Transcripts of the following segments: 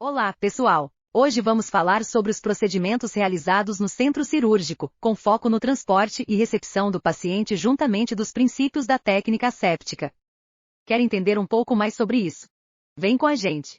Olá, pessoal! Hoje vamos falar sobre os procedimentos realizados no centro cirúrgico, com foco no transporte e recepção do paciente juntamente dos princípios da técnica asséptica. Quer entender um pouco mais sobre isso? Vem com a gente!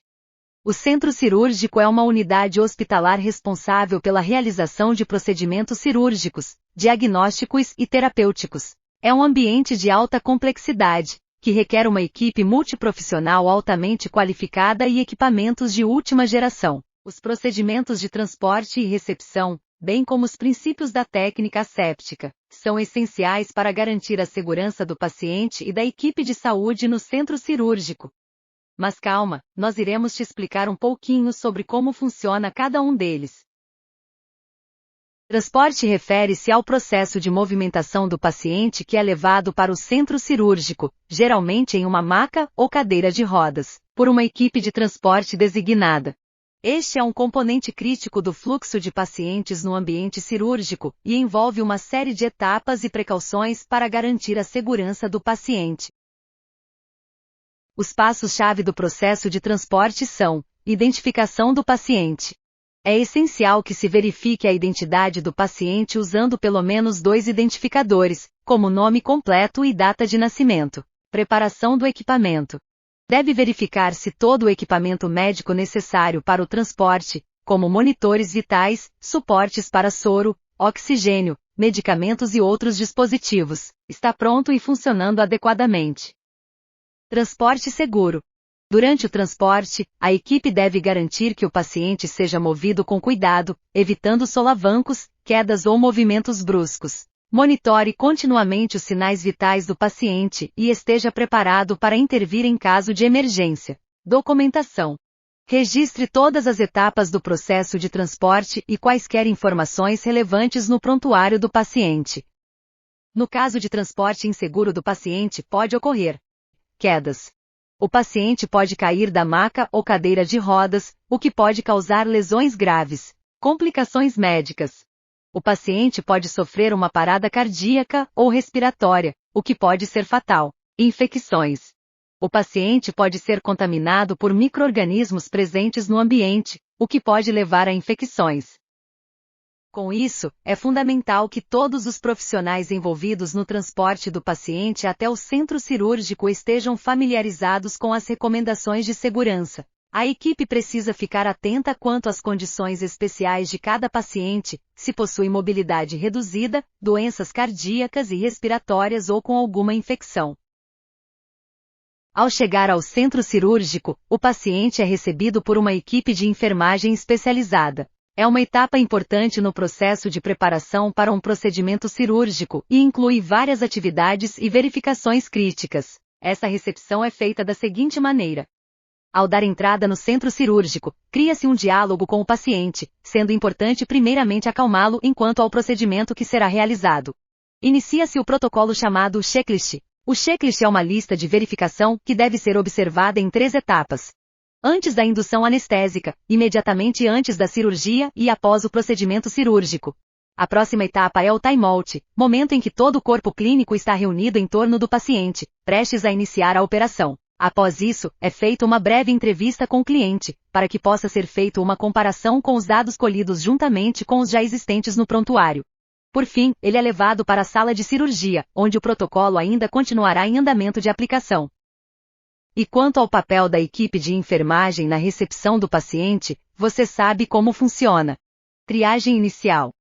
O centro cirúrgico é uma unidade hospitalar responsável pela realização de procedimentos cirúrgicos, diagnósticos e terapêuticos. É um ambiente de alta complexidade, que requer uma equipe multiprofissional altamente qualificada e equipamentos de última geração. Os procedimentos de transporte e recepção, bem como os princípios da técnica asséptica, são essenciais para garantir a segurança do paciente e da equipe de saúde no centro cirúrgico. Mas calma, nós iremos te explicar um pouquinho sobre como funciona cada um deles. Transporte refere-se ao processo de movimentação do paciente que é levado para o centro cirúrgico, geralmente em uma maca ou cadeira de rodas, por uma equipe de transporte designada. Este é um componente crítico do fluxo de pacientes no ambiente cirúrgico e envolve uma série de etapas e precauções para garantir a segurança do paciente. Os passos-chave do processo de transporte são: identificação do paciente. É essencial que se verifique a identidade do paciente usando pelo menos 2 identificadores, como nome completo e data de nascimento. Preparação do equipamento. Deve verificar se todo o equipamento médico necessário para o transporte, como monitores vitais, suportes para soro, oxigênio, medicamentos e outros dispositivos, está pronto e funcionando adequadamente. Transporte seguro. Durante o transporte, a equipe deve garantir que o paciente seja movido com cuidado, evitando solavancos, quedas ou movimentos bruscos. Monitore continuamente os sinais vitais do paciente e esteja preparado para intervir em caso de emergência. Documentação. Registre todas as etapas do processo de transporte e quaisquer informações relevantes no prontuário do paciente. No caso de transporte inseguro do paciente, pode ocorrer quedas. O paciente pode cair da maca ou cadeira de rodas, o que pode causar lesões graves. Complicações médicas. O paciente pode sofrer uma parada cardíaca ou respiratória, o que pode ser fatal. Infecções. O paciente pode ser contaminado por micro-organismos presentes no ambiente, o que pode levar a infecções. Com isso, é fundamental que todos os profissionais envolvidos no transporte do paciente até o centro cirúrgico estejam familiarizados com as recomendações de segurança. A equipe precisa ficar atenta quanto às condições especiais de cada paciente, se possui mobilidade reduzida, doenças cardíacas e respiratórias ou com alguma infecção. Ao chegar ao centro cirúrgico, o paciente é recebido por uma equipe de enfermagem especializada. É uma etapa importante no processo de preparação para um procedimento cirúrgico e inclui várias atividades e verificações críticas. Essa recepção é feita da seguinte maneira. Ao dar entrada no centro cirúrgico, cria-se um diálogo com o paciente, sendo importante primeiramente acalmá-lo enquanto ao procedimento que será realizado. Inicia-se o protocolo chamado checklist. O checklist é uma lista de verificação que deve ser observada em 3 etapas. Antes da indução anestésica, imediatamente antes da cirurgia e após o procedimento cirúrgico. A próxima etapa é o time-out, momento em que todo o corpo clínico está reunido em torno do paciente, prestes a iniciar a operação. Após isso, é feita uma breve entrevista com o cliente, para que possa ser feita uma comparação com os dados colhidos juntamente com os já existentes no prontuário. Por fim, ele é levado para a sala de cirurgia, onde o protocolo ainda continuará em andamento de aplicação. E quanto ao papel da equipe de enfermagem na recepção do paciente, você sabe como funciona. Triagem inicial.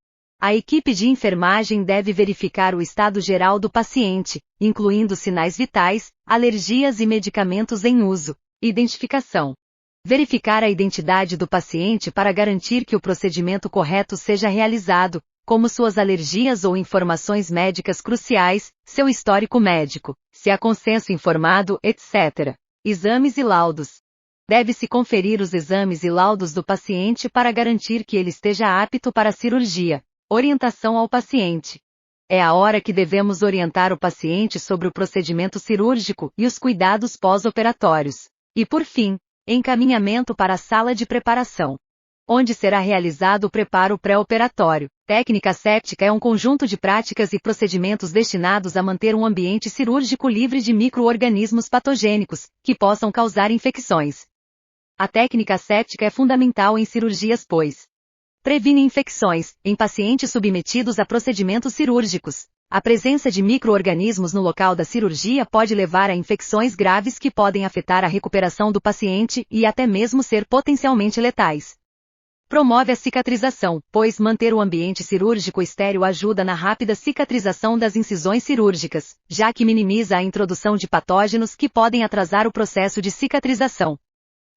A equipe de enfermagem deve verificar o estado geral do paciente, incluindo sinais vitais, alergias e medicamentos em uso. Identificação. Verificar a identidade do paciente para garantir que o procedimento correto seja realizado, como suas alergias ou informações médicas cruciais, seu histórico médico, se há consenso informado, etc. Exames e laudos. Deve-se conferir os exames e laudos do paciente para garantir que ele esteja apto para a cirurgia. Orientação ao paciente. É a hora que devemos orientar o paciente sobre o procedimento cirúrgico e os cuidados pós-operatórios. E por fim, encaminhamento para a sala de preparação, onde será realizado o preparo pré-operatório. Técnica asséptica é um conjunto de práticas e procedimentos destinados a manter um ambiente cirúrgico livre de micro-organismos patogênicos, que possam causar infecções. A técnica asséptica é fundamental em cirurgias pois previne infecções em pacientes submetidos a procedimentos cirúrgicos. A presença de micro-organismos no local da cirurgia pode levar a infecções graves que podem afetar a recuperação do paciente e até mesmo ser potencialmente letais. Promove a cicatrização, pois manter o ambiente cirúrgico estéril ajuda na rápida cicatrização das incisões cirúrgicas, já que minimiza a introdução de patógenos que podem atrasar o processo de cicatrização.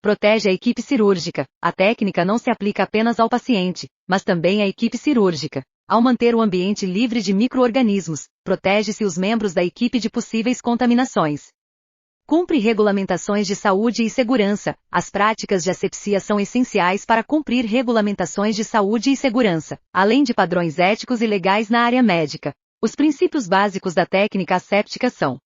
Protege a equipe cirúrgica. A técnica não se aplica apenas ao paciente, mas também à equipe cirúrgica. Ao manter o ambiente livre de micro-organismos, protege-se os membros da equipe de possíveis contaminações. Cumpre regulamentações de saúde e segurança. As práticas de asepsia são essenciais para cumprir regulamentações de saúde e segurança, além de padrões éticos e legais na área médica. Os princípios básicos da técnica asséptica são: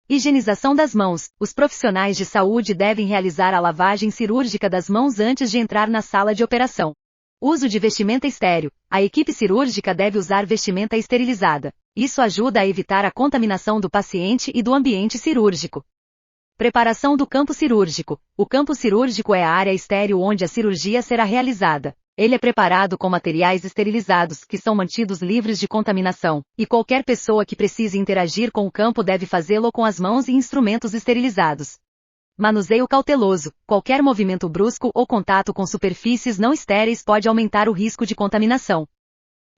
higienização das mãos. Os profissionais de saúde devem realizar a lavagem cirúrgica das mãos antes de entrar na sala de operação. Uso de vestimenta estéril. A equipe cirúrgica deve usar vestimenta esterilizada. Isso ajuda a evitar a contaminação do paciente e do ambiente cirúrgico. Preparação do campo cirúrgico. O campo cirúrgico é a área estéril onde a cirurgia será realizada. Ele é preparado com materiais esterilizados, que são mantidos livres de contaminação, e qualquer pessoa que precise interagir com o campo deve fazê-lo com as mãos e instrumentos esterilizados. Manuseio cauteloso. Qualquer movimento brusco ou contato com superfícies não estéreis pode aumentar o risco de contaminação.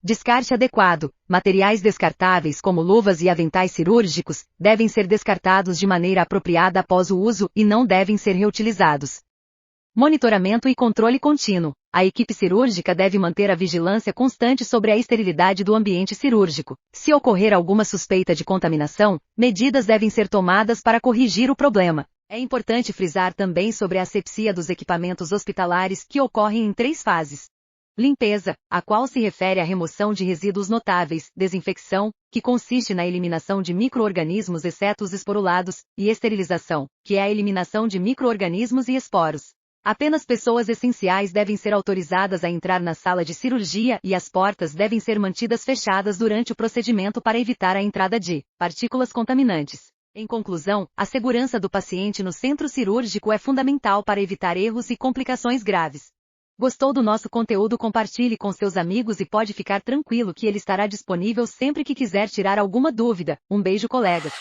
Descarte adequado. Materiais descartáveis como luvas e aventais cirúrgicos devem ser descartados de maneira apropriada após o uso e não devem ser reutilizados. Monitoramento e controle contínuo. A equipe cirúrgica deve manter a vigilância constante sobre a esterilidade do ambiente cirúrgico. Se ocorrer alguma suspeita de contaminação, medidas devem ser tomadas para corrigir o problema. É importante frisar também sobre a asepsia dos equipamentos hospitalares que ocorrem em 3 fases. Limpeza, a qual se refere à remoção de resíduos notáveis, desinfecção, que consiste na eliminação de micro-organismos exceto os esporulados, e esterilização, que é a eliminação de micro-organismos e esporos. Apenas pessoas essenciais devem ser autorizadas a entrar na sala de cirurgia e as portas devem ser mantidas fechadas durante o procedimento para evitar a entrada de partículas contaminantes. Em conclusão, a segurança do paciente no centro cirúrgico é fundamental para evitar erros e complicações graves. Gostou do nosso conteúdo? Compartilhe com seus amigos e pode ficar tranquilo que ele estará disponível sempre que quiser tirar alguma dúvida. Um beijo, colegas!